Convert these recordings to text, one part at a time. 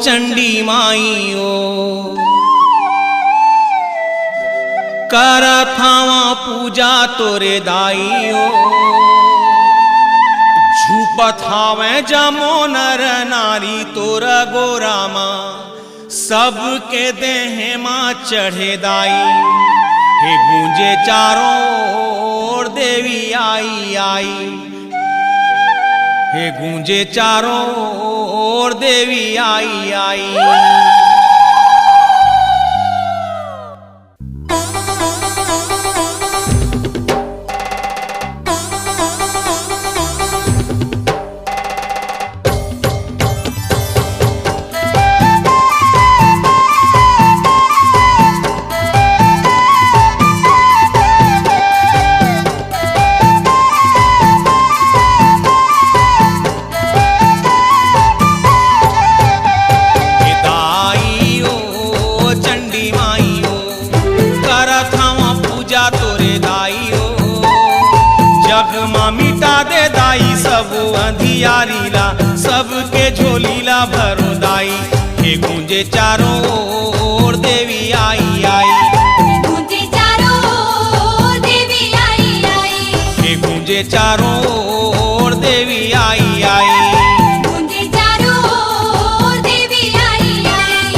चंडी माईओ करथावा पूजा तोरे दाईओ झूपत हावे जमो नर नारी तोर गोरामा सबके देह माँ चढ़े दाई हे गूंजे चारों ओर देवी आई आई हे गूंजे चारों ओर देवी आई आई। अंधियारीला सबके झोलीला भरो दाई हे गूंजे चारों ओर देवी आई आई गूंजे चारों ओर देवी आई आई हे गूंजे चारों ओर देवी आई आई। गूंजे चारों ओर देवी आई आई।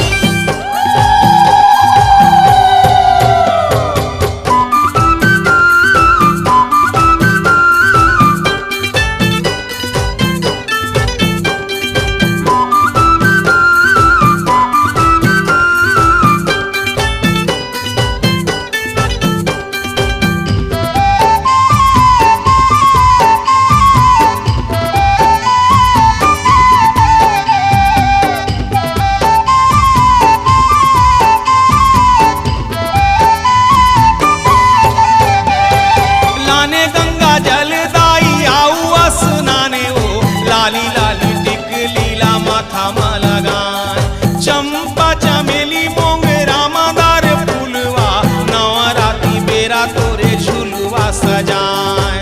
चंपा चमेली मोंगरा मादार फूलवा नवराती बेरा तोरे झुलवा सजाए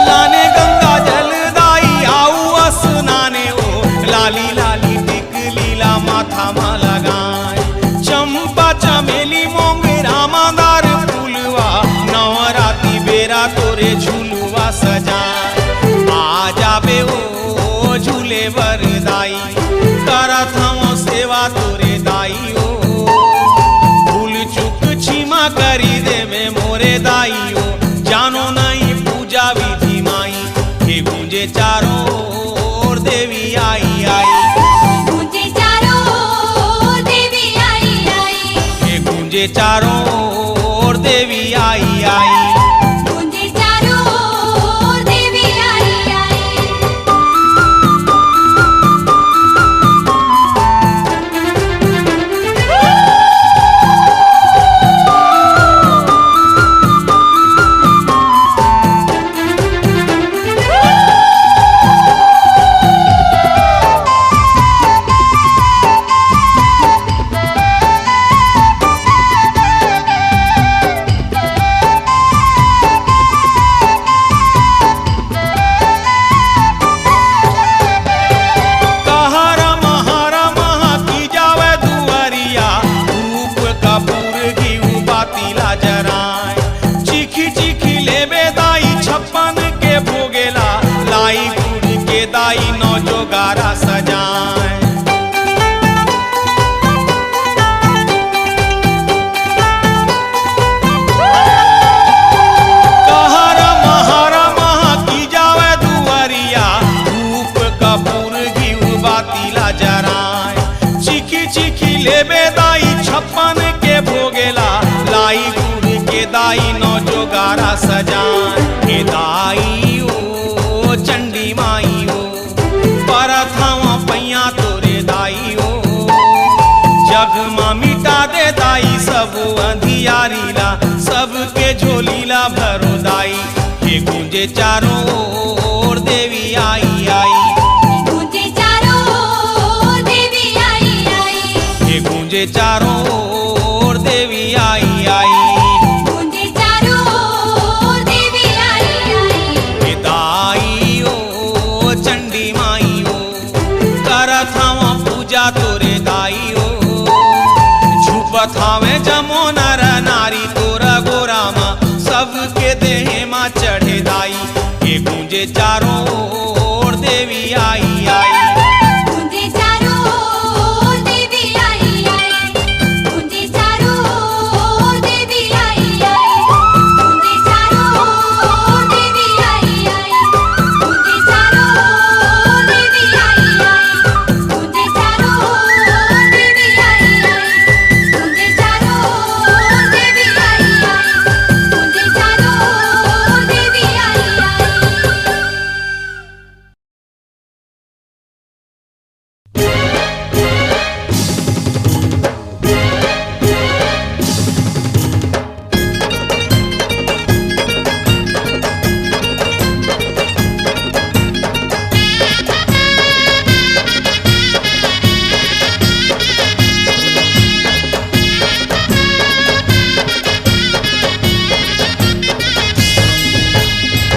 लाने गंगा जल दाई आऊ स्नाने ओ लाली लाली टिकलीला माथा मा लगाए चंपा चमेली मोंगरा मादार फूलवा नवराती बेरा तोरे झुलवा सजाए आ जाबे ओ झूले बरदाई करत हूँ सेवा तोरे दाई ओ भूल चुक क्षमा करी दे में मोरे दाई ओ जानो नहीं पूजा विधि माई हे गूंजे चारों ओर देवी आई आई गूंजे चारों ओर देवी आई आई हे गूंजे चारों ओर देवी आई आई। गूंजे चारों ओर देवी आई आई। दाई नौ जोगारा सजाए कहरा महारा महा की जावे दुआरिया धूप कपूर घी बातीला जराए चिखी चिखी लेबे दाई 56 के भोगेला लाई गुड़ के दाई नौ जोगारा सजाए हे दाई ओ चंडी माई ओ परथावा पैया तोरे दाई ओ जग माँ मिटा दे दाई सब अंधियारीला सबके झोलीला भरो दाई हे गूंजे चारों ओर देवी आई आई गूंजे चारों ओर देवी आई आई हे गूंजे चारों ओर देवी आई आई। गूंजे चारों ओर देवी चारों ओर देवी आई आई। गूंजे चारों ओर देवी आई आई, गूंजे चारों ओर देवी आई आई, गूंजे चारों ओर देवी आई आई, गूंजे चारों ओर देवी आई आई, गूंजे चारों ओर देवी आई आई, गूंजे चारों ओर देवी आई आई, गूंजे चारों ओर देवी आई आई।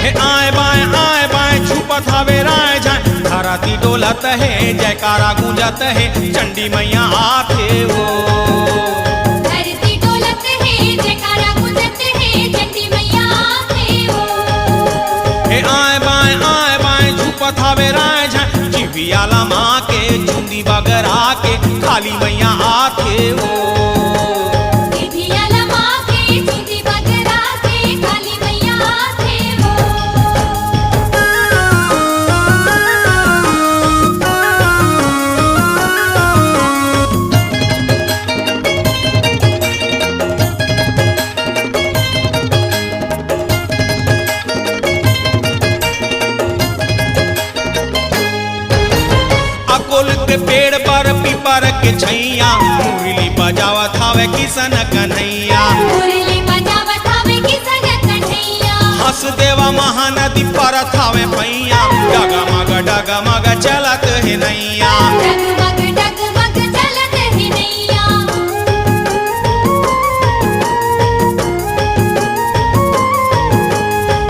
हे आए बाएं छुपत हवे राय जाए, धरती डोलत है जयकारा गूंजत है, चंडी मैया आथे वो। धरती डोलत है जयकारा गूंजत है, चंडी मैया आथे वो। हे आए बाएं छुपत हवे राय जाए, जिवियाला माँ के चुंदी बगरा के, खाली मैया आथे वो। देवियाला माँ के चुंदी बगरा के, काली मैया आथे वो। अकोल के पेड़ पर पीपर के छैया, मुरली बजावत हवे किसन कन्हैया। मुरली बजावत हवे किसन कन्हैया, हंस देवा महानदी परत हवे पैया, डगमग चलत है नैया। डगमग डगमग चलत है नैया।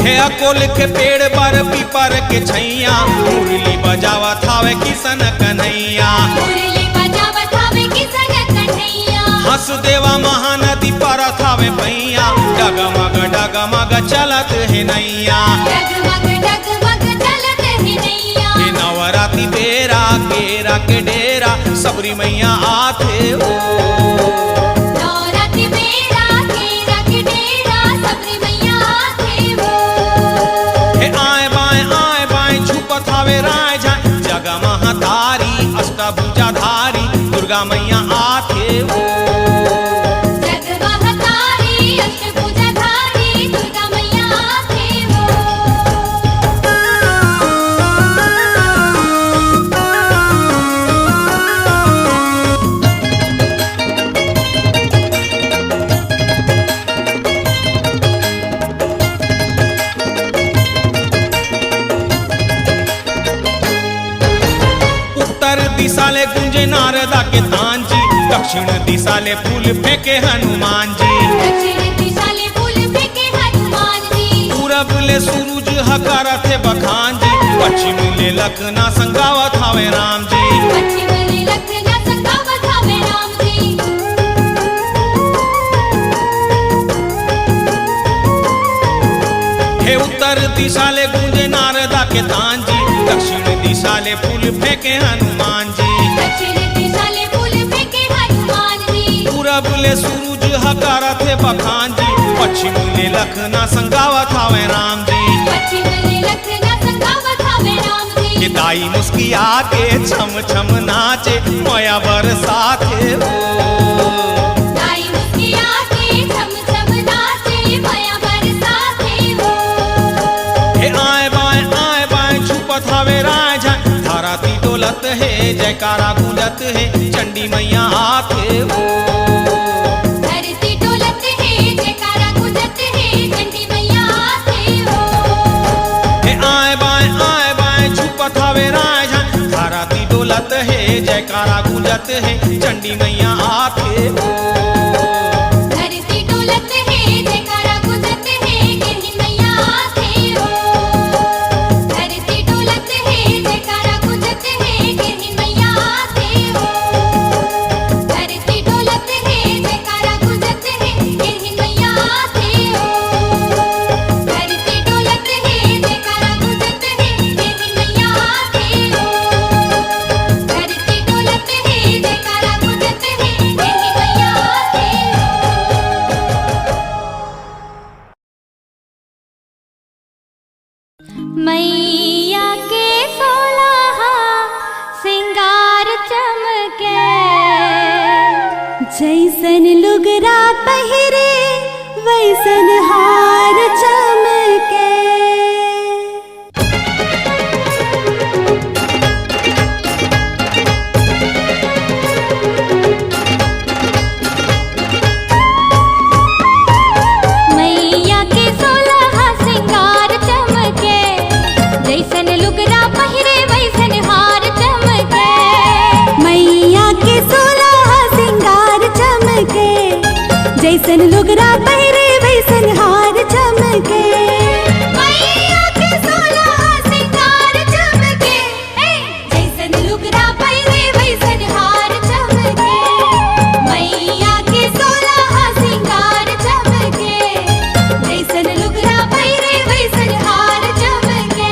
हे अकोल के पेड़ पर पीपर के छैया, मुरली बजावत हवे किसन कन्हैया। मुरली बजावत हवे किसन कन्हैया, हंस देवा महानदी परत हवे पैया, डगमग चलत है नैया। डगमग डगमग चलत है नैया। हे नवरात्रि बेरा केरा के डेरा, सबरी मैया आथे ओ। नवरात्रि बेरा केरा के डेरा, सबरी मैया आथे वो। हे आए बाएं छुपत हवे राय जाए, जग महातारी अष्टभुजाधारी, दुर्गा मैया आथे वो। जगमहतारी अष्टभुजाधारी, दुर्गा मैया आथे वो। उत्तर दिशा ले गुंजे नारदा के तांजी, दक्षिण दिशा ले फूल फेंके हनुमान जी। दक्षिण दिशा ले फूल फेंके हनुमान जी, पूरब ले सूरज हकारत है बखान जी, पश्चिम ले लखना संगावत हवे राम जी। पश्चिम ले लखना संगावत हवे राम जी। हे उत्तर दिशा ले गुंजे नारदा के तांजी, दक्षिण दिशा ले फूल फेंके हनुमान जी। दक्षिण दिशा ले फूल फेंके हनुमान जी, पूरब ले सूरज हकारत है बखान जी, पश्चिम ले लखना संगावत हवे राम जी। पश्चिम ले लखना संगावत हवे राम जी। के दाई मुस्किया के छम छम नाचे, मोया बरसाते ओ। दाई मुस्किया के छम छम नाचे, माया बरसाते वो। हे आए बाएं छुपत हवे राय जाए, धरती डोलत है जयकारा गूंजत है, चंडी मैया आथे ओ। धरती डोलत है जयकारा गूंजत है, चंडी मैया आथे वो। हे आए बाएं छुपत हवे राय जाए, धरती डोलत है जयकारा गूंजत है, चंडी मैया आथे ओ। धरती डोलत है जयकारा गूंजत है, गिरही मैया आथे वो। धरती डोलत है जयकारा गूंजत है, गिरही मैया आथे वो। धरती डोलत है जयकारा गूंजत है, गिरही मैया आथे वो। धरती डोलत है जयकारा गूंजत है, जैसन लुगरा पहिरे वैसन हार चमके। मैया के 16 सिंगार चमके, जैसन लुगरा पहिरे वैसन हार चमके। मैया के 16 सिंगार चमके, जैसन लुगरा पहिरे वैसन हार चमके। मैया के 16 सिंगार चमके, जैसन लुगरा पहिरे वैसन हार चमके। मैया के 16 सिंगार चमके, जैसन लुगरा पहिरे वैसन हार चमके।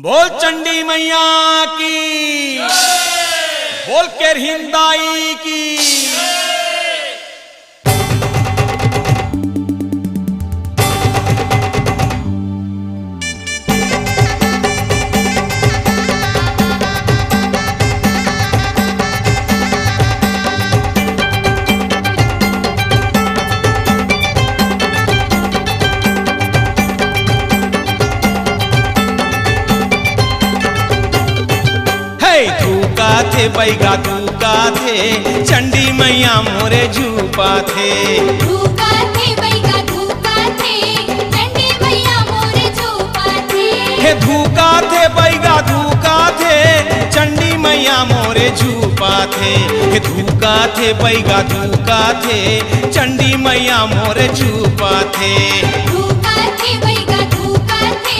बोल चंडी मैया की, बोल के हिंदाई की। धूका थे बैगा धूका थे चंडी मैया मोरे झूपा थे। धूका थे बैगा धूका थे चंडी मैया मोरे झूपा थे। हे धूका थे बैगा धूका थे चंडी मैया मोरे झूपा थे। हे धूका थे बैगा धूका थे चंडी मैया मोरे झूपा थे। धूका थे बैगा धूका थे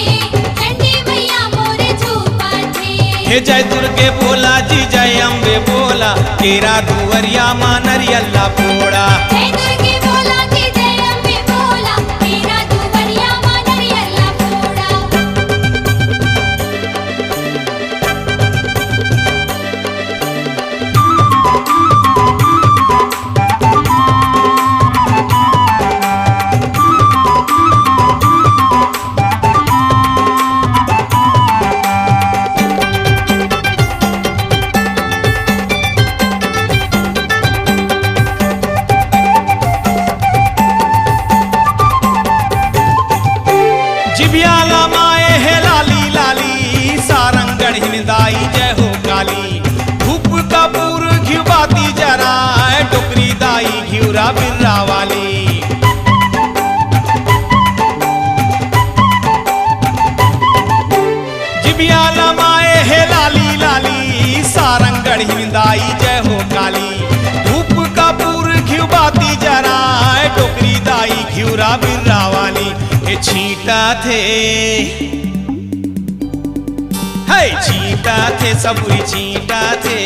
चंडी मैया मोरे झूपा थे। हे जय दुर्गे बोला जी जय अम्बे बोला केरा दुवरिया माँ नरियल्ला फोड़ा। जय दुर्गे बोला जी जय अम्बे बोला तेरा दुवरिया माँ नरियल्ला फोड़ा। जिबियाला माए है लाली लाली सारंगढ़ हिंदाई जय हो काली। धूप कपूर घिबाती जरा टोकरी दाई घिउरा बिर्रा वाली। जिबियाला माए है लाली लाली सारंगढ़ हिंदाई जय हो काली। धूप कपूर घिबाती जरा टोकरी दाई घिउरा बिर्रा वाली। छींटा थे है छींटा थे सबरी छींटा थे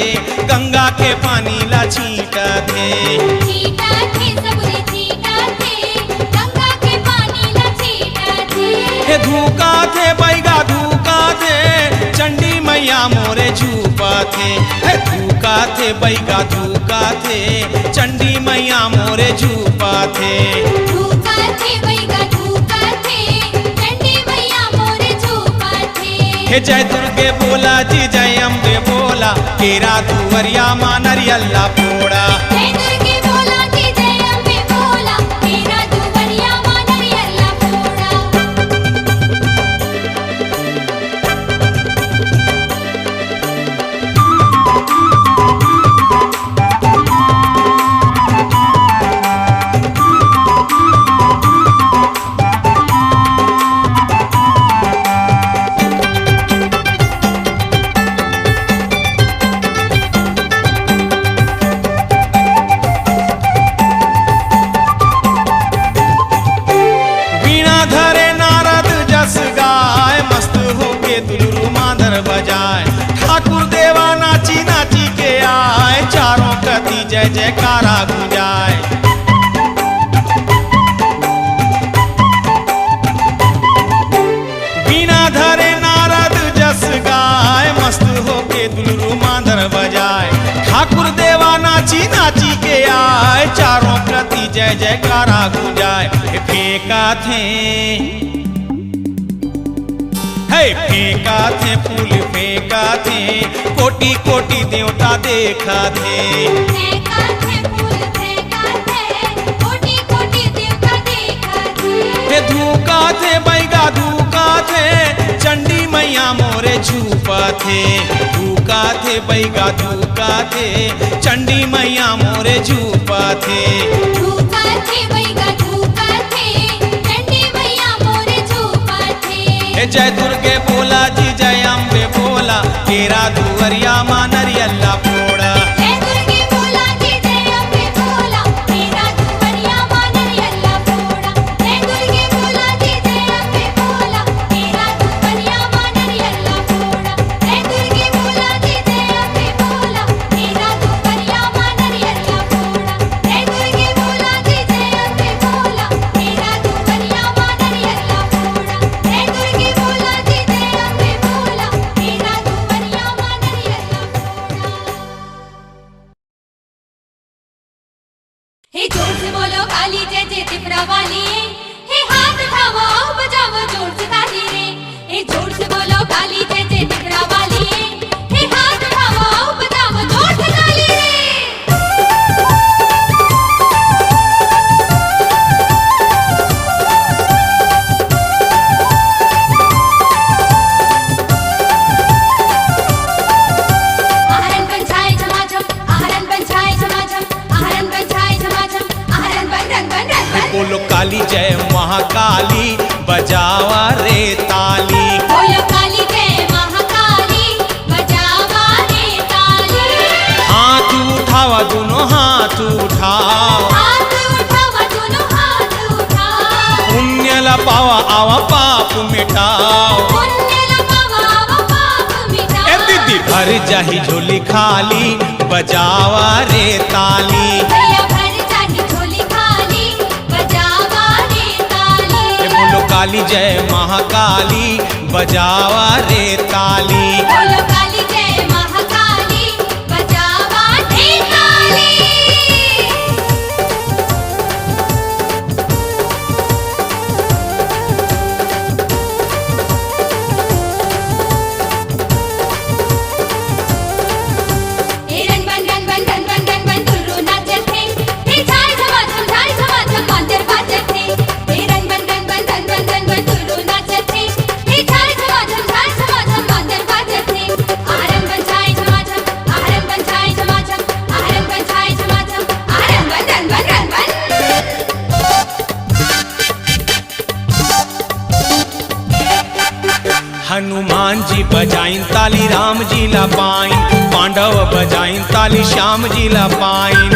गंगा के पानी ला छींटा थे। छींटा थे सबरे छींटा थे गंगा के पानी ला छींटा थे। हे धूका थे बैगा धूका थे चंडी मैया मोरे झूपा थे। हे धूका थे बैगा धूका थे चंडी मैया मोरे झूपा थे। धूका थे बैगा धूका थे चंडी मैया मोरे झूपा थे। हे जय दुर्गे बोला जी जय अम्बे बोला केरा दुवरिया माँ नरियल्ला फोड़ा। जय दुर्गे बोला जी जय अम्बे बोला तेरा दुवरिया माँ नरियल्ला फोड़ा। वीणा धरे नारद जस गाय मस्त होके दुलरू मादर बजाए। ठाकुर देवा नाची नाची के आए चारों कति जय जयकारा गुंजाए। वीणा धरे नारद जस गाय मस्त होके दुलरू मादर बजाए। ठाकुर देवा नाची नाची के आए चारों प्रति जय जयकारा गुंजाए। फेंका थे है फेंका थे फूल फेंका थे कोटि कोटि देवता देखा थे। फेंका थे फूल फेंका थे कोटि कोटि देवता देखा थे। हे धूका थे बैगा धूका थे चंडी मैया मोरे झूपा थे। धूका थे बैगा धूका थे चंडी मैया मोरे झूपा थे। धूका थे बैगा धूका थे चंडी मैया मोरे झूपा थे। हे जय दुर्गे बोला जी जय अम्बे बोला केरा दुवरिया माँ नरियल्ला फोड़ा। जय दुर्गे बोला जी जय अम्बे बोला तेरा दुवरिया माँ नरियल्ला फोड़ा। जय दुर्गे बोला जी जय अम्बे बोला तेरा दुवरिया माँ नरियल्ला फोड़ा। जय दुर्गे बोला जी जय अम्बे बोला तेरा दुवरिया माँ नरियल्ला फोड़ा। जय दुर्गे बोला जी जय अम्बे बोला तेरा दुवरिया माँ नरियल्ला फोड़ा। जय दुर्गे बोला जी जय अम्बे बोला हे जोर से बोलो काली जय जय तिपरा वाली, हे हाथ उठाओ बजाओ जोर से ताली रे। हे जोर से बोलो काली जय जय तिपरा वाली, हे हाथ उठाओ बजाओ जोर से ताली रे। आहरण बन छाए झमाझम, आहरण बन छाए झमाझम, आहरण बन छाए झमाझम, आहरण बन रन बन रन बन। बोलो काली जय महाकाली बजावा रे ताली। बोलो काली जय महाकाली बजावा रे ताली। हाथ उठावा दोनों हाथ उठाओ, हाथ उठाओ दोनों हाथ उठाओ। पुण्य पावा आवा पाप मिटाओ। पुण्य लगावा वो पाप मिटाओ। ए दीदी भर जाही झोली खाली बजावा रे ताली। भैया भर जाही झोली खाली बजावा रे ताली। ए बोलो काली जय महाकाली बजावा रे ताली। बोलो काली जय महाकाली बजावा रे ताली। हे रन बन रन बन रन बन रन बन दुर्रू नाचत थे। हे झाय झमाझम मांदर बाजत थे। हे रन बन रन बन रन बन रन बन दुर्रू नाचत थे। हे झाय झमाझम मांदर बाजत थे। आहरण बन झाय झमाझम, आहरण बन झाय झमाझम, आहरण बन झाय झमाझम, आहरण बन रन बन रन बन। हनुमान जी बजाइन ताली राम जी ला पाइन, पांडव बजाइन ताली श्याम जी ला पाइन।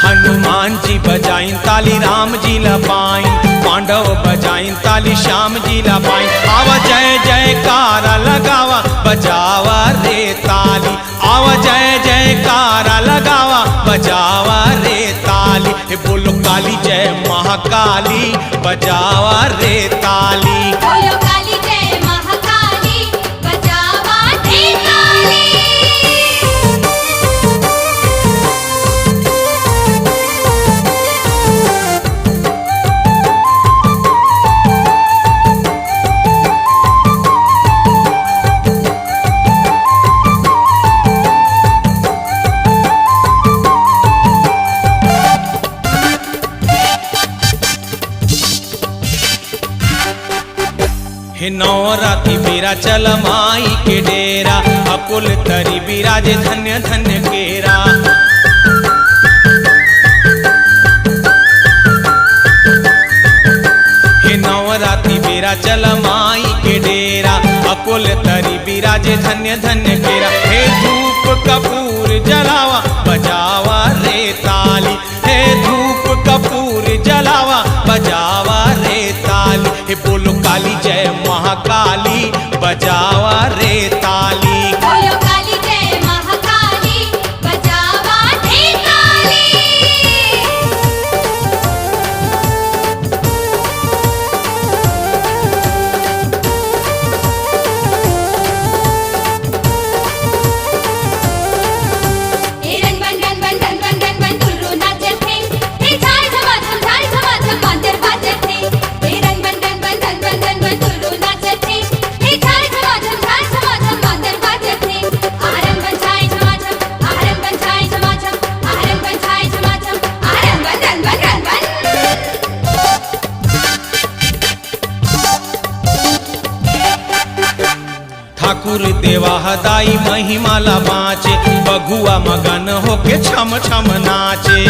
हनुमान जी बजाइन ताली राम जी ला पाइन, पांडव बजाइन ताली श्याम जी ला पाइन। आवा जय जयकारा लगावा बजावा रे ताली। आवा जय जयकारा लगावा बजावा रे ताली। हे बोलो काली जय महाकाली बजावा रे ताली। बोलो काली जय महाकाली बजावा रे ताली। हे नवराती बेरा चल माई के डेरा, अकुल तरी बिराजे धन्य धन्य केरा। हे नवराती बेरा चल माई के डेरा, अकुल तरी बिराजे धन्य धन्य केरा। हे धूप कपूर जलावा बजावा रे ताली। हे धूप कपूर जलावा बजावा रे ताली। हे बोलो काली जय महाकाली बजावा रे ताली। बोलो काली जय महाकाली बजावा रे ताली। हे रन बन रन बन रन बन रन बन दुर्रू नाचत थे। हे झाय झमाझम मांदर बाजत थे। हे रन बन रन बन रन बन रन बन दुर्रू नाचत थे। हे झाय झमाझम मांदर बाजत थे। आहरण बन झाय झमाझम, आहरण बन झाय झमाझम, आहरण बन झाय झमाझम, आहरण बन रन बन रन बन। ठाकुर देवा हदाई महिमाला बाँचे, बघुआ मगन होके छम छम नाचे।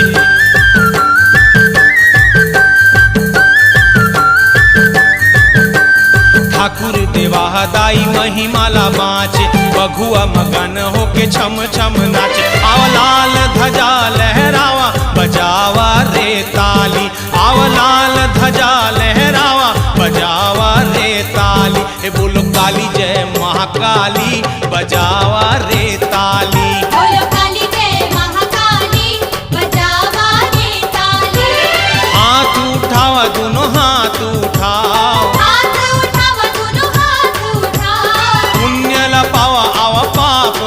ठाकुर देवा हदाई महिमाला बाँचे, बघुआ मगन होके छम छम नाचे। आव लाल ध्वजा लहरावा बजावा रे ताली। आव लाल ध्वजा लहरावा बजावा रे ताली। ए बोलो काली जय महाकाली बजावा रे ताली। बोलो काली जय महाकाली बजावा रे ताली। हाथ उठावा दोनों हाथ उठाओ, हाथ उठाओ दोनों हाथ उठाओ। पुण्य ला पावा आवा पाप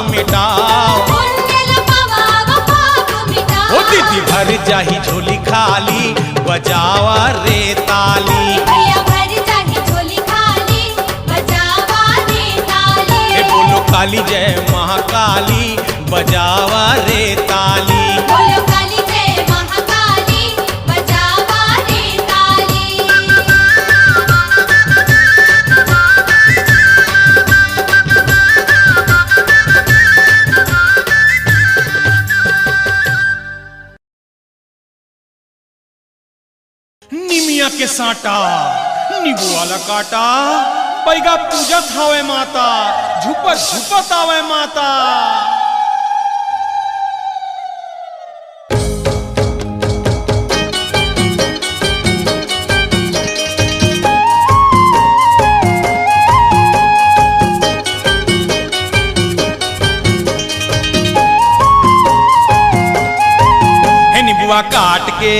बजावा रे ताली। भैया भर जाही झोली खाली बजावा रे ताली। हे बोलो काली जय महाकाली बजावा रे ताली। बोलो काली जय महाकाली बजावा रे ताली। निमिया के साटा नींबू वाला काटा बैगा पूजत हवे माता झुपत झुपत आवे माता। हे नींबुआ काट के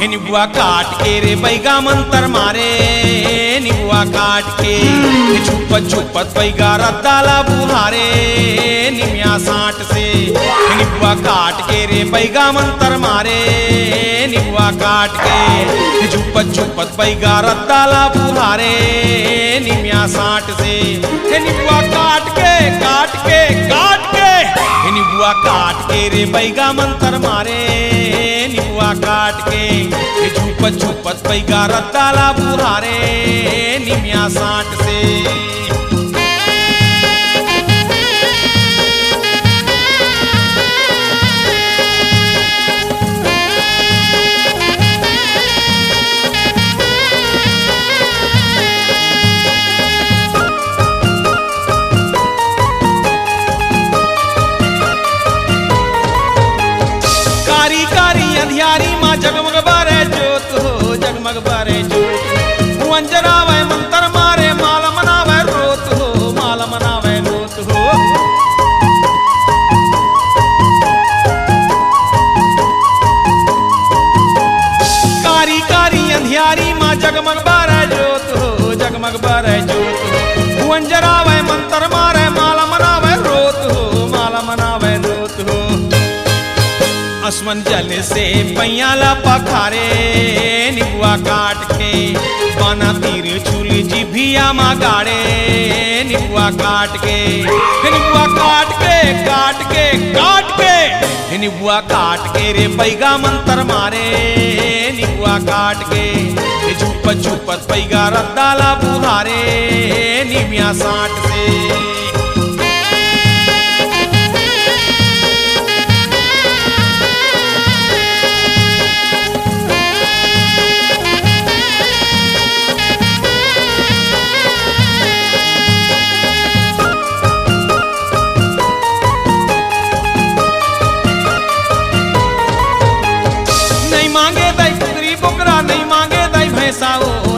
हे नींबुआ काट के रे बैगा मंतर मारे। नींबुआ काट के छुपत छुपत बैगा रद्दाला बुहारे। निमिया साठ से हे नींबुआ काट के रे बैगा मंतर मारे। नींबुआ काट के छुपत छुपत बैगा रद्दाला बुहारे। निमिया साठ से हे नींबुआ काट के हे नींबुआ काट के रे बैगा मंतर मारे। नींबुआ काट के छुपत छुपत बैगा रद्दाला बुहारे। निमिया साठ से कारी कारी अंधियारी माँ जगमग बारे जोत हो जगमग बारे जोत। अंजरावे मंतर मारे माल मनावे रोत हो माल मनावे रोत हो। कारी कारी अंधियारी माँ जगमग बारे जोत हो जगमग बारे जोत हो। अंजरावे मंतर मारे माल मनावे रोत हो माल मनावे रोत हो। असमन जल से पैयाला पखारे। नींबुआ काट के बना तीर चूल जिभिया मा गाड़े। नींबुआ काट के नींबुआ काट के नींबुआ काट के रे बैगा मंतर मारे। नींबुआ काट के झुपत झुपत बैगा रद्दाला बुहारे। निमिया साठ से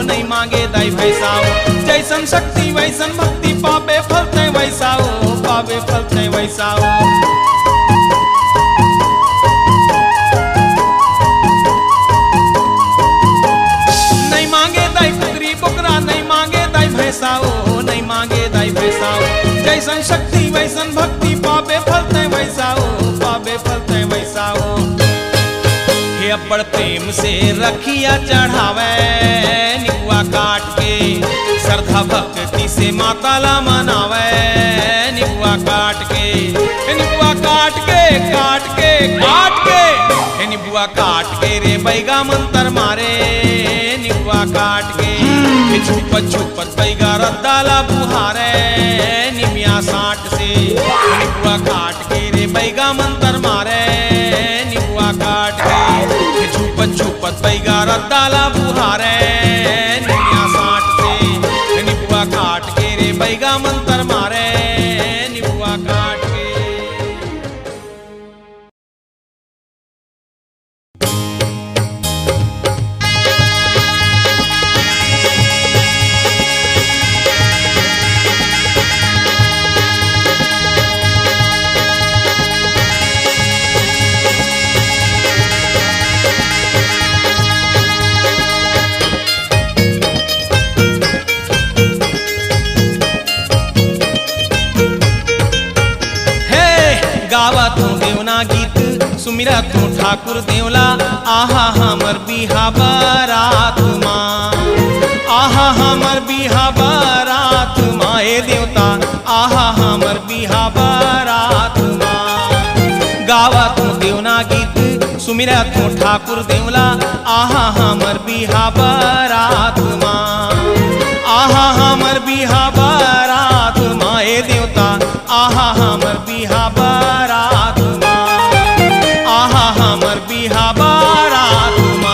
नहीं मांगे दाई भैसाओ। जैसन शक्ति वैसन भक्ति पावे फलते वैसाओ पावे फलते वैसाओ। नहीं मांगे दाई पुत्री बुकरा नहीं मांगे दाई भैसाओ नहीं मांगे दाई भैसाओ। जैसन शक्ति वैसन भक्ति पावे फलते वैसाओ पावे फलते वैसाओ। हे अब्बड़ प्रेम से रखिया चढ़ावे। नींबुआ काट के श्रद्धा भक्ति से माताला मनावे। नींबुआ काट के नींबुआ काट के नींबुआ काट के रे बैगा मंतर मारे। नींबुआ काट के छुपत छुपत बैगा रद्दाला बुहारे। निमिया साठ से नींबुआ काट के रे बैगा मंतर मारे। नींबुआ काट के छुपत छुपत बैगा रद्दाला बुहारे। निमिया साठ से नींबुआ काट के रे बैगा मंतर मारे। नींबुआ काट के सुमिरा तू ठाकुर देवला आहा हमर बिहा बारात माँ आहा हमर बिहा बारात माँ ए देवता आहा हमर बिहा बारात माँ गावा तू देवना गीत सुमिरा तू ठाकुर देवला आहा हमर बिहा बारात माँ आहा हमर बिहा बारात माँ ए देवता आहा हमर बिहा बारात माँ आहा हमर बिहा बारात माँ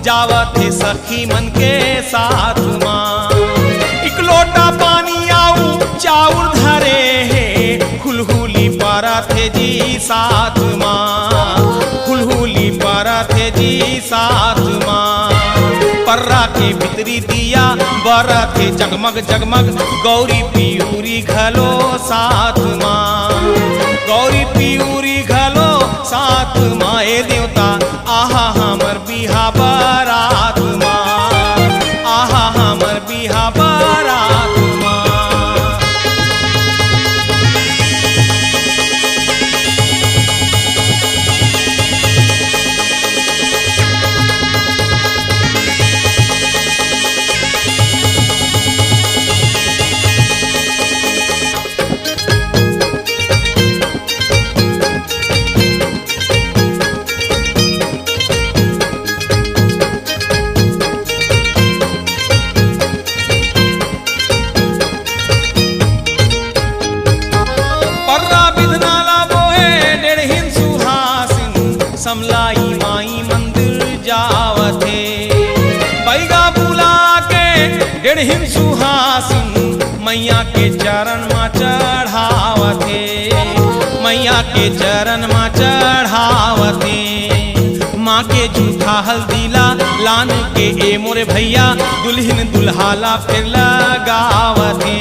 जावत है सखी मन के साथ माँ एक लोटा पानी आऊ चाउर धरे है हुलहुली पारा थे जी साथ माँ हुलहुली पारा थे जी साथ माँ पर्रा के भीतरी दिया बरा थे जगमग जगमग गौरी पियूरी घलो साथ माँ गौरी पियूरी घलो साथ माँ ए देवता आहा हमर बिहा बारात माँ आहा हमर बिहा बारात माँ समलाई माई मंदिर जावथे बैगा बुला के डेढ़हिन सुहासिन मैया के चरण मा चढ़ावथे मैया के चरण मा चढ़ावथे माँ के जूठा हल्दीला लान के ए मोरे भैया दुल्हिन दुल्हाला फिर लगावथे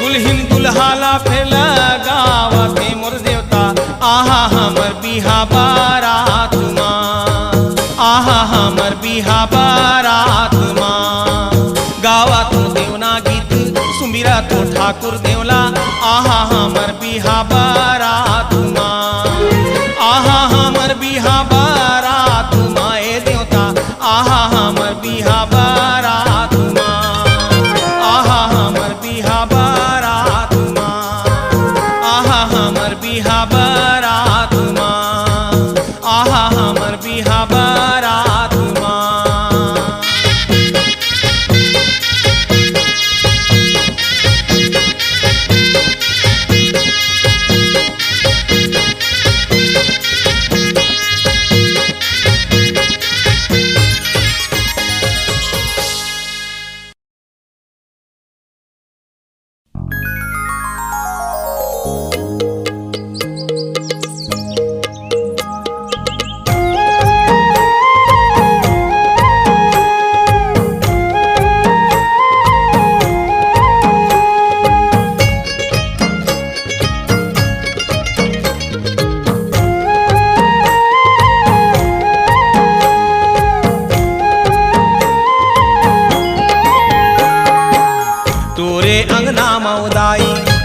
दुल्हिन दुल्हाला फिर लगावथे मोर देवता आहा हमर बिहा बारात माँ आहा हमर बिहा बारात माँ गावा तू देवना गीत सुमिरा तू ठाकुर देवला आहा हमर बिहा बारात माँ आहा हमर बिहा बारात माँ ए देवता आहा हमर बिहा बारात माँ आहा हमर बिहा बारात माँ आहा हमर बिहा बारात माँ आहा हमर बिहा बारात माँ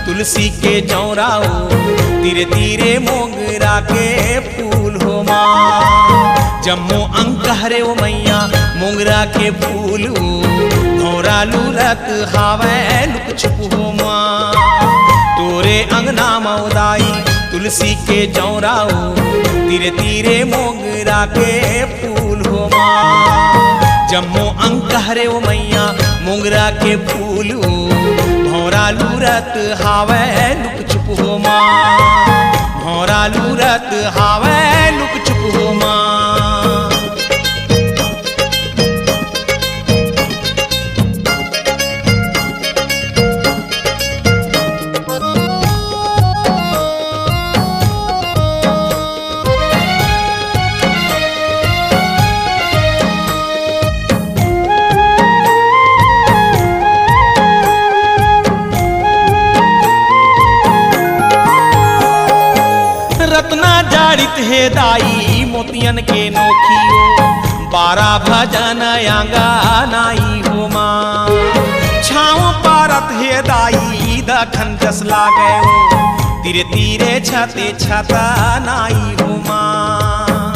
तुलसी के जौराओ धीरे धीरे मोगरा के फूल हो माँ जम्मो अंक हरे ओ मैया मोगरा के फूल भौरा लूरत हावे लुक छुप हो माँ तोरे अंगना मौदाई तुलसी के जौराओ धीरे धीरे मोगरा के फूल हो माँ जम्मो अंक हरे ओ मैया मोगरा के फूल भौरा लूरत हावे लुक छुप हो माँ भौरा लूरत हावे लुक छुप हो माँ जाड़ित हे दाई मोतियन के नोखियो 12 भजन आंगा नाई हो माँ छाँव पारत हे दाई दखन जस लागे तीरे तीरे छते छता नाई हो माँ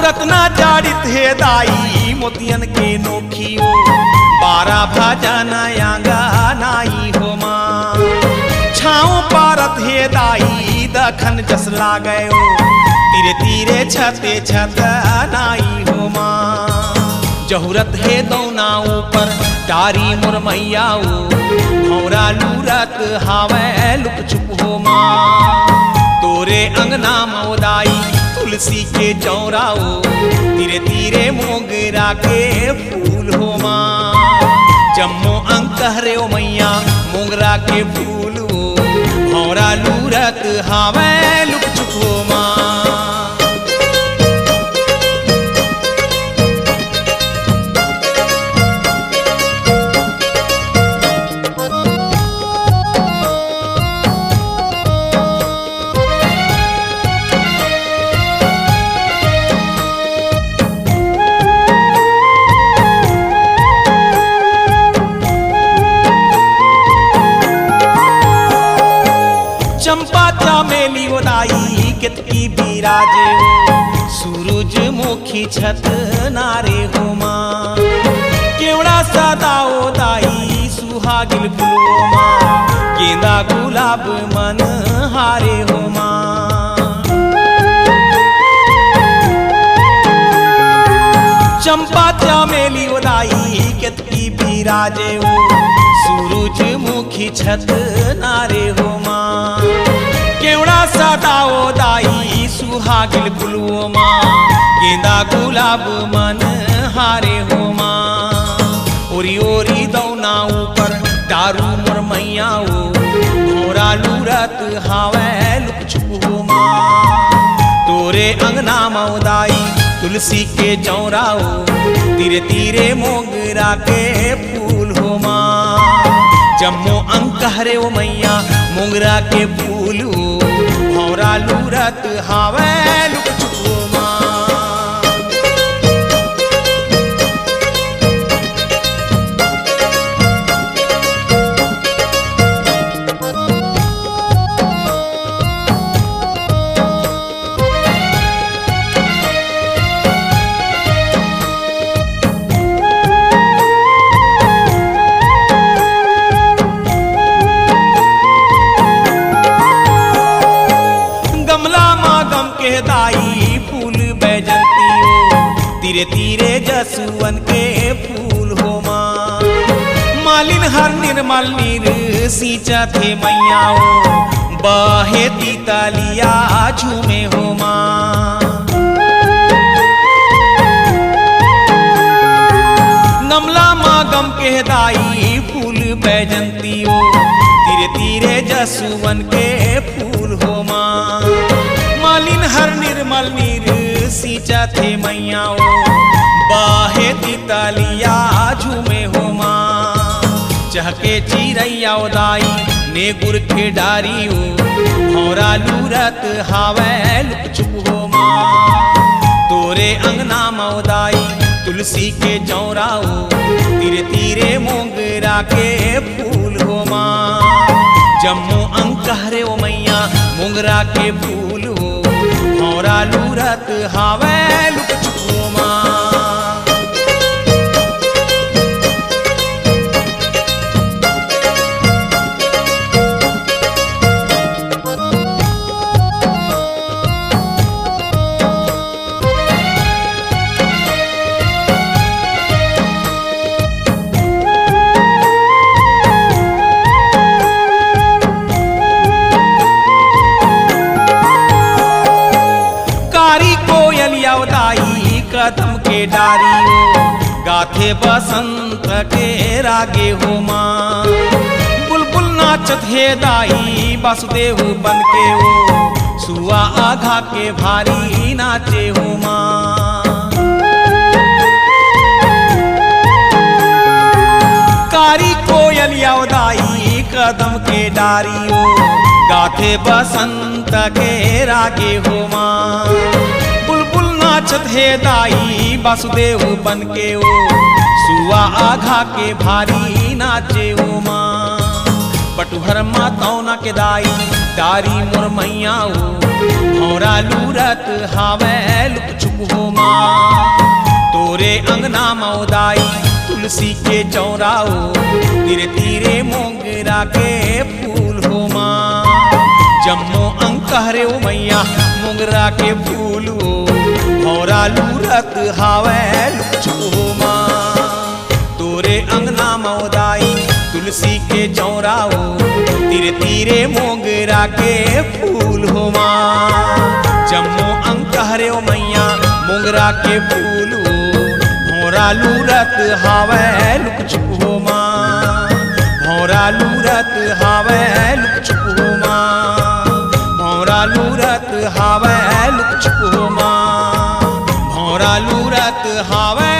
रत्ना जाड़ित हे दाई मोतियन के नोखियो 12 भजन आंगा नाई हो माँ छाँव पारत हे दाई दखन जस लागे तीरे तीरे छते छत नाई हो माँ जहुरत हे दौना ऊपर डारी मोर मैयाओ भौरा लूरत हावे लुक चुप हो माँ तोरे अंगना मौदाई तुलसी के चौराओ तीरे तीरे मोगरा के फूल हो माँ जम्मो अंकहरे ओ मैया मोगरा के फूल हो भौरा लूरत हावे लुक चुप हो माँ चंपा चमेली ओदाई केतकी बिराजे सूरज मुखी छत नारे हो माँ केवड़ा सदा ओदाई सुहागिल फूलो माँ गेंदा गुलाब मन हारे हो माँ चंपा चमेली ओदाई केतकी बिराजे सूरज मुखी छत नारे हो माँ केवड़ा सदा ओदाई सुहागिल फुलवो माँ गेंदा गुलाब मन हारे हो माँ ओरी ओरी दौना ऊपर दारू मोर मैयाओ भौरा लूरत हावे लुक छुप हो माँ तोरे अंगना मौदाई तुलसी के चौराओ तीरे तीरे मोगरा के फूल हो माँ जम्मो अंकहरे ओ मैया मोगरा के फूल भौरा लूरत हावे लुक चुप हो माँ दाई फूल बैजंती तीरे तीरे जसुवन के फूल हो माँ मालिन हर निर्मल नीर सींचा थे मैयाओ बहे तीतलिया झूमे हो माँ गमला माँ गम के दाई फूल बैजंती तीरे तीरे जसुवन के फूल हो माँ मालिन हर निर्मल नीर सींचा थे मैयाओ बाहे तीतलिया झूमे हो माँ चहके चिरैया दाई ने गुर के डारियो भौरा लूरत हावे लुक चुप हो माँ तोरे अंगना मौदाई तुलसी के चौराओ तीरे तीरे मोगरा के फूल हो माँ जम्मो अंकहरे ओ मैया मोगरा के फूल हो भौरा लूरत हावे लुक चुप हो माँ कदम के डारी गाथे बसंत के रागे हो माँ बुलबुल नाचत हे दाई वासुदेव बन के हो सुआ आघा के भारी नाचे हो माँ कारी कोयल दाई कदम के डारियो गाथे बसंत के रागे हो माँ बुलबुल नाचत है दाई वासुदेव बन के ओ सुआ आघा के भारी नाचे ओ माँ बटुहर मातौना के दाई दारी मोर मैया ओ भौरा लूरत हावे लुक छुप हो माँ तोरे अंगना मौदाई तुलसी के चौराओ तीरे तीरे मोगरा के फूल हो माँ जम्मो अंकहरे ओ मैया मोगरा के फूल हो भौरा लूरत हावे लुक छुप हो माँ तोरे अंगना मौदाई तुलसी के चौराओ तीरे तीरे मोगरा के फूल हो माँ जम्मो अंकहरे ओ मैया मोगरा के फूल हो भौरा लूरत हावे लुक छुप हो माँ भौरा लूरत हावे लुक छुप हो माँ भौरा लूरत हावे लुक छुप हो माँ भौरा लूरत हावे